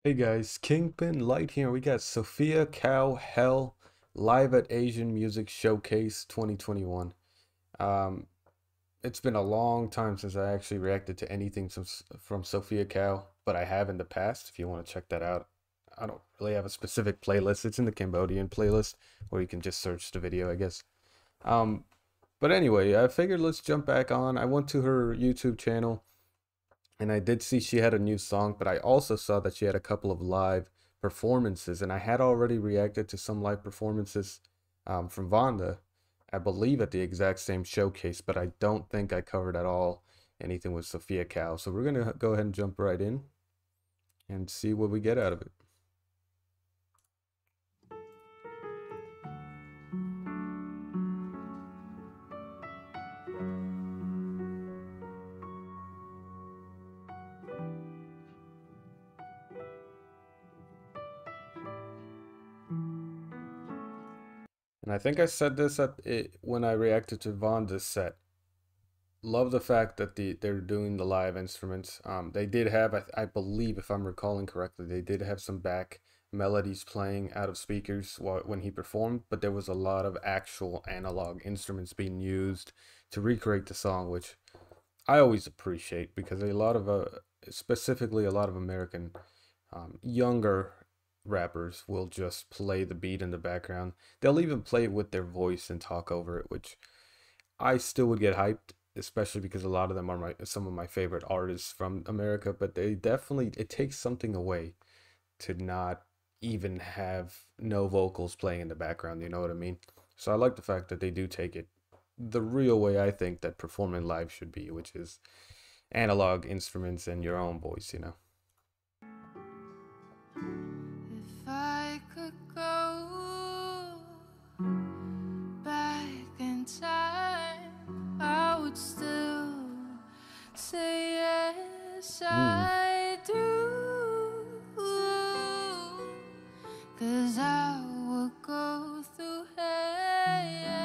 Hey guys, Kingpin Light here. We got Sophia Kao Hell live at Asian Music Showcase 2021. Um, it's been a long time since I actually reacted to anything from Sophia Kao, but I have in the past. If you want to check that out, I don't really have a specific playlist. It's in the Cambodian playlist, where you can just search the video, I guess. Um, but anyway, I figured let's jump back on. I went to her YouTube channel. And I did see she had a new song, but I also saw that she had a couple of live performances, and I had already reacted to some live performances from Vonda, I believe at the exact same showcase, but I don't think I covered at all anything with Sophia Kao. So we're gonna go ahead and jump right in and see what we get out of it. And I think I said this at it when I reacted to Vonda's set. Love the fact that they're doing the live instruments. They did have, I believe, if I'm recalling correctly, they did have some back melodies playing out of speakers when he performed, but there was a lot of actual analog instruments being used to recreate the song, which I always appreciate because a lot of specifically a lot of American younger rappers will just play the beat in the background. They'll even play it with their voice and talk over it, which I still would get hyped, especially because a lot of them are some of my favorite artists from America, but they definitely, it takes something away to not even have no vocals playing in the background, you know what I mean? So I like the fact that they do take it the real way I think that performing live should be, which is analog instruments and your own voice, you know? If I could go back in time, I would still say yes, I do. 'Cause I would go through hell.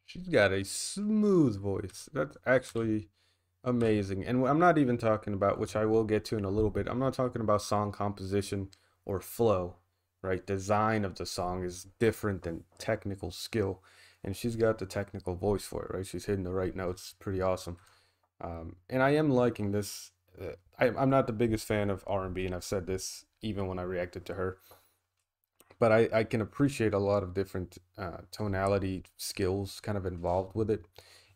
She's got a smooth voice. That's actually amazing. And I'm not even talking about, which I will get to in a little bit, I'm not talking about song composition or flow, right? Design of the song is different than technical skill. And she's got the technical voice for it, right? She's hitting the right notes. Pretty awesome. And I am liking this. I'm not the biggest fan of R&B, and I've said this even when I reacted to her. But I can appreciate a lot of different tonality skills kind of involved with it.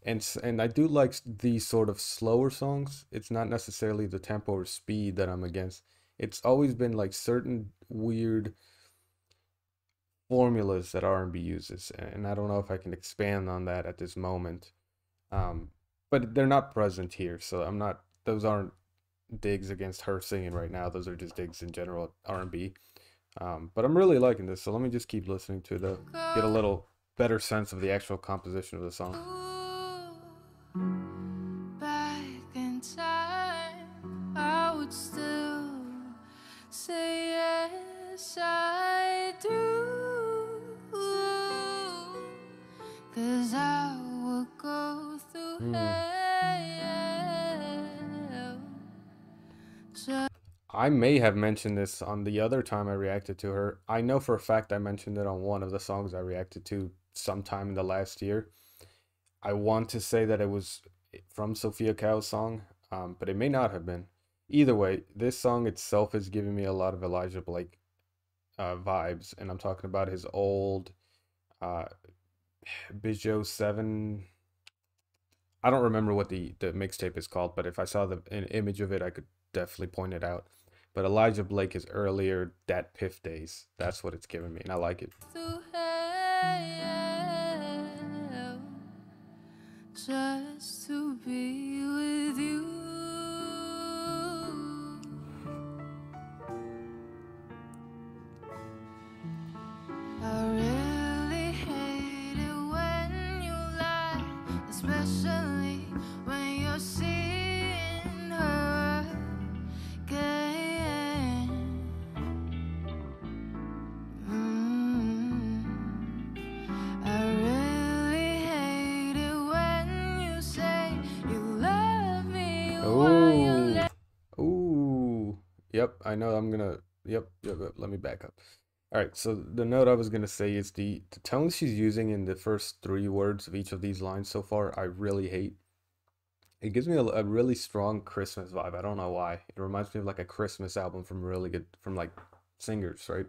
And I do like these sort of slower songs. It's not necessarily the tempo or speed that I'm against. It's always been like certain weird formulas that R&B uses, and I don't know if I can expand on that at this moment. But they're not present here, so I'm not. Those aren't digs against her singing right now. Those are just digs in general at R&B. But I'm really liking this, so let me just keep listening to get a little better sense of the actual composition of the song. Back in time, I would still say yes, I do. 'Cause I would go through hell. I may have mentioned this on the other time I reacted to her. I know for a fact I mentioned it on one of the songs I reacted to sometime in the last year. I want to say that it was from Sophia Kao's song, but it may not have been. Either way, this song itself is giving me a lot of Elijah Blake vibes, and I'm talking about his old uh, Bijou 7. I don't remember what the mixtape is called, but if I saw an image of it, I could definitely point it out. But Elijah Blake is earlier, Dat Piff days. That's what it's giving me, and I like it. Just to be with you. I really hate it when you lie, especially when you're seeing her again. I really hate it when you say you love me Yep, I know I'm gonna. Yep. Let me back up. All right, so the note I was gonna say is the tone she's using in the first three words of each of these lines so far, I really hate. It gives me a really strong Christmas vibe. I don't know why. It reminds me of like a Christmas album from really good from like singers, right?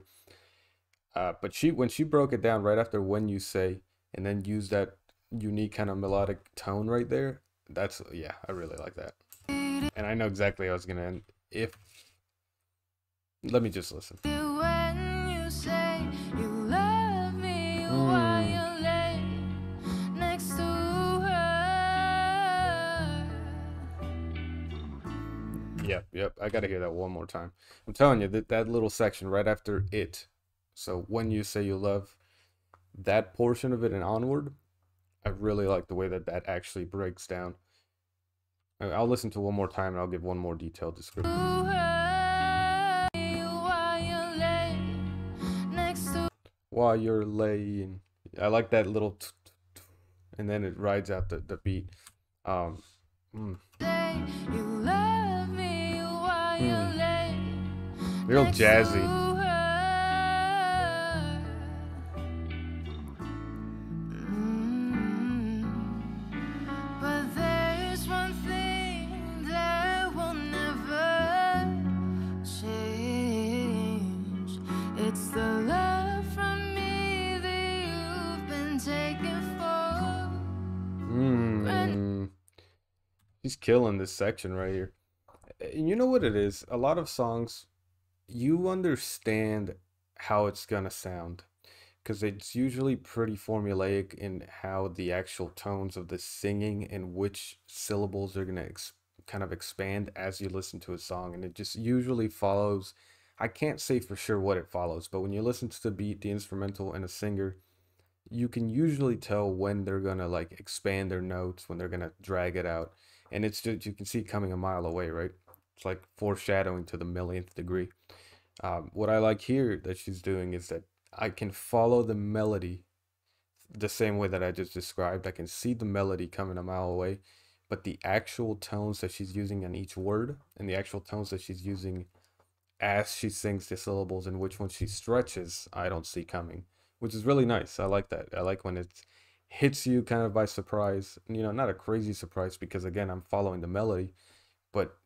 But she when she broke it down right after when you say and then use that unique kind of melodic tone right there, that's yeah, I really like that. And I know exactly how I was gonna end. If let me just listen. When you say you love me while Mm. you're laying next to her. Yep. I gotta hear that one more time. I'm telling you that little section right after it. So when you say you love that portion of it and onward, I really like the way that that actually breaks down. I'll listen to one more time and I'll give one more detailed description. While you're laying, I like that little, and then it rides out the beat. Um, mm, real jazzy. But there's one thing that will never change. It's the love from me that you've been taking for granted. He's killing this section right here. And you know what it is? A lot of songs, you understand how it's gonna sound because it's usually pretty formulaic in how the actual tones of the singing and which syllables are gonna kind of expand as you listen to a song, and it just usually follows. I can't say for sure what it follows, but when you listen to the beat, the instrumental, and a singer, you can usually tell when they're gonna like expand their notes, when they're gonna drag it out, and it's just you can see it coming a mile away, right? It's like foreshadowing to the millionth degree. What I like here that she's doing is that I can follow the melody the same way that I just described. I can see the melody coming a mile away, but the actual tones that she's using on each word and the actual tones that she's using as she sings the syllables and which one she stretches, I don't see coming, which is really nice. I like that. I like when it hits you kind of by surprise. You know, not a crazy surprise because again, I'm following the melody, but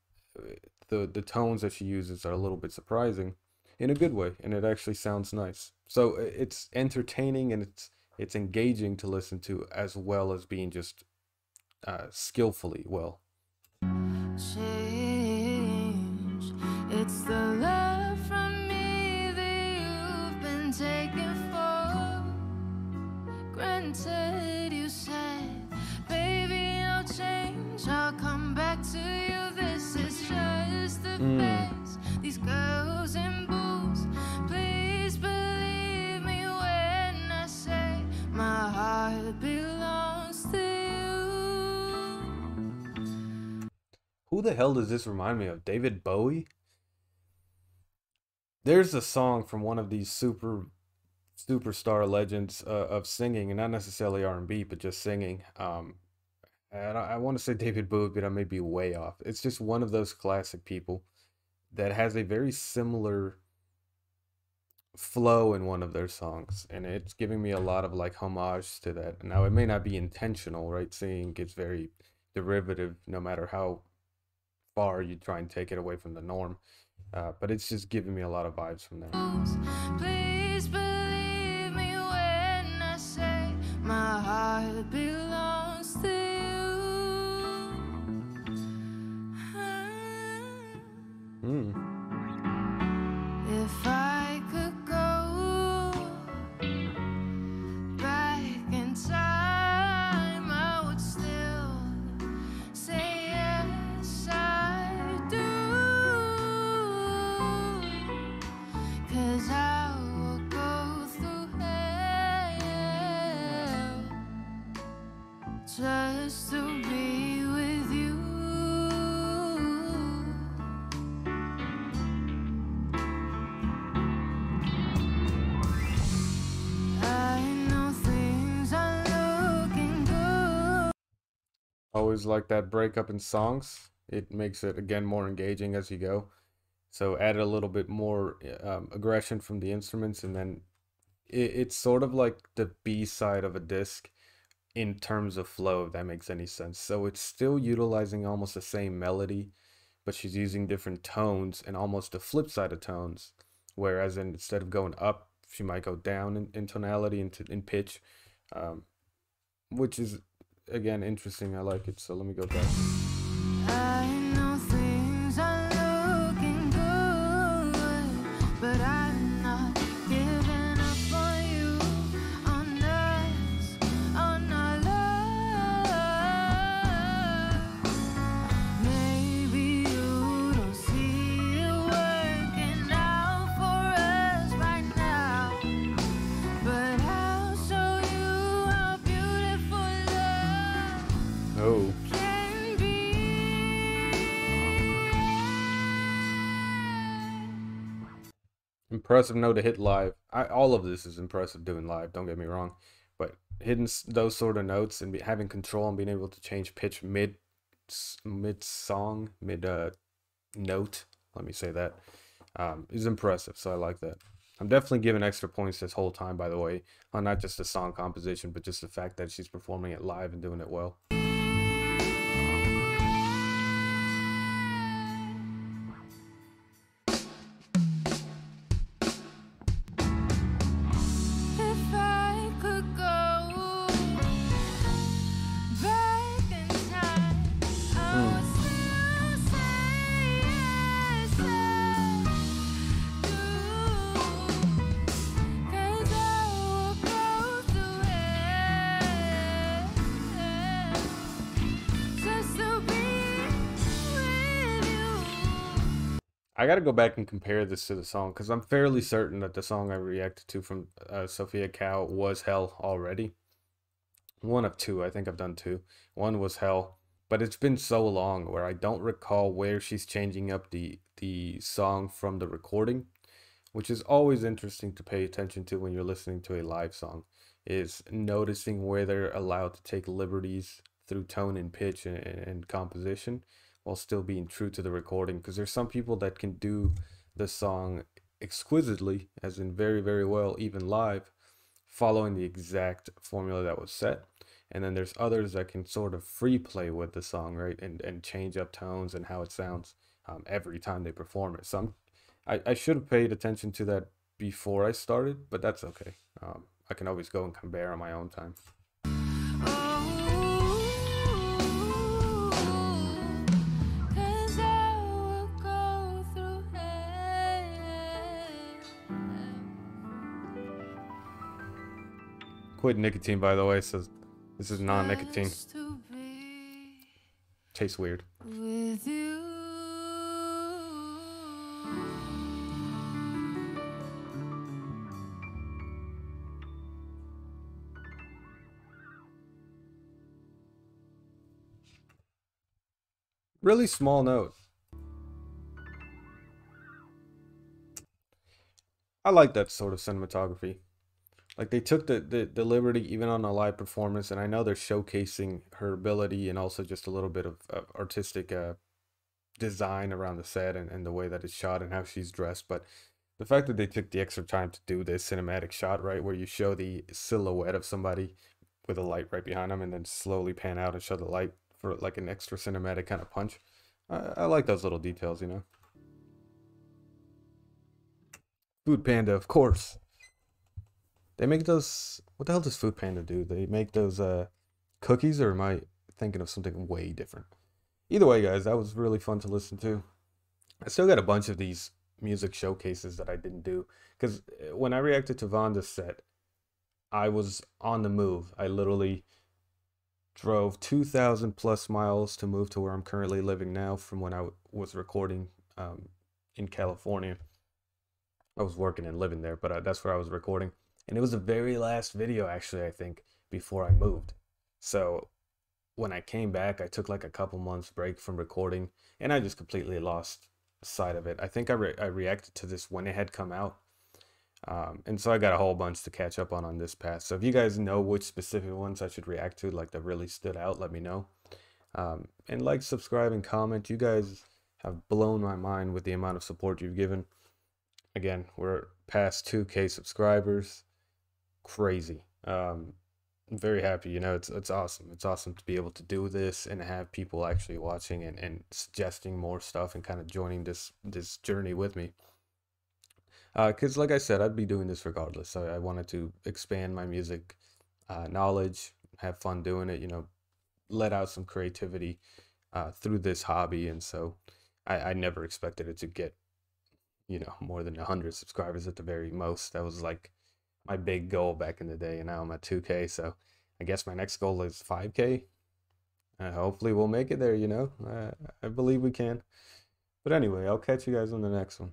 the tones that she uses are a little bit surprising in a good way, and it actually sounds nice. So it's entertaining and it's engaging to listen to as well as being just skillfully well. Change. It's the love from me that you've been taking for granted. You said, baby, I'll change. I'll come back to you. This is just the phase. These girls and booze. Please believe me when I say my heart belongs to you. Who the hell does this remind me of? David Bowie? There's a song from one of these superstar legends of singing, and not necessarily R&B, but just singing. And I want to say David Bowie, but I may be way off. It's just one of those classic people that has a very similar flow in one of their songs, and it's giving me a lot of like homage to that. Now, it may not be intentional, right? Singing gets very derivative no matter how far you try and take it away from the norm. But it's just giving me a lot of vibes from there. Please believe me when I say my heart belongs to you. If I could go back in time, I would still say yes, I do. 'Cause I will go through hell just to be with you. I know things are looking good. Always like that breakup in songs. It makes it again more engaging as you go. So added a little bit more aggression from the instruments, and then it's sort of like the B side of a disc in terms of flow, if that makes any sense. So it's still utilizing almost the same melody, but she's using different tones and almost the flip side of tones. Whereas instead of going up, she might go down in tonality and in pitch, um, which is again interesting. I like it. So let me go back. I know things are looking good, but I'm not giving up on you, on us, on our love. Maybe you don't see it working out for us right now, but I'll show you how beautiful love Oh, can be. impressive note to hit live. All of this is impressive doing live. Don't get me wrong, but hitting those sort of notes and having control and being able to change pitch mid song, mid note. Let me say that is impressive. So I like that. I'm definitely giving extra points this whole time, by the way, on not just the song composition, but just the fact that she's performing it live and doing it well. If I could go back in time, I would still say yes, I do. 'Cause I will go through it just to be with you. I gotta go back and compare this to the song because I'm fairly certain that the song I reacted to from SOPHIA KAO was Hell already. One of two, I think I've done two. One was Hell, but it's been so long where I don't recall where she's changing up the song from the recording, which is always interesting to pay attention to when you're listening to a live song, is noticing where they're allowed to take liberties through tone and pitch and composition while still being true to the recording. Because there's some people that can do the song exquisitely, as in very, very well, even live, following the exact formula that was set. And then there's others that can sort of free play with the song, right? And change up tones and how it sounds every time they perform it. So I should have paid attention to that before I started, but that's okay. I can always go and compare on my own time. Cause I will go through hell Quit nicotine, by the way, so this is non-nicotine. just to be Tastes weird. with you. Really small note. I like that sort of cinematography. Like they took the liberty even on a live performance, and I know they're showcasing her ability and also just a little bit of artistic design around the set and the way that it's shot and how she's dressed. But the fact that they took the extra time to do this cinematic shot, right, where you show the silhouette of somebody with a light right behind them and then slowly pan out and show the light for like an extra cinematic kind of punch. I like those little details, you know. Food Panda, of course. They make those. What the hell does Food Panda do? They make those cookies, or am I thinking of something way different? Either way, guys, that was really fun to listen to. I still got a bunch of these music showcases that I didn't do because when I reacted to Vonda's set, I was on the move. I literally drove 2,000 plus miles to move to where I'm currently living now from when I was recording in California. I was working and living there, but that's where I was recording. And it was the very last video, actually, I think, before I moved. So when I came back, I took like a couple months break from recording, and I just completely lost sight of it. I think I reacted to this when it had come out. And so I got a whole bunch to catch up on this pass. So if you guys know which specific ones I should react to, like that really stood out, let me know. And like, subscribe, and comment. You guys have blown my mind with the amount of support you've given. Again, we're past 2K subscribers. Crazy. I'm very happy. It's awesome. It's awesome to be able to do this and have people actually watching and suggesting more stuff and kind of joining this journey with me. Because like I said, I'd be doing this regardless. I wanted to expand my music knowledge, have fun doing it, let out some creativity through this hobby. And so I never expected it to get, more than 100 subscribers at the very most. That was like my big goal back in the day, and now I'm at 2K. So I guess my next goal is 5K. Hopefully we'll make it there, I believe we can. But anyway, I'll catch you guys on the next one.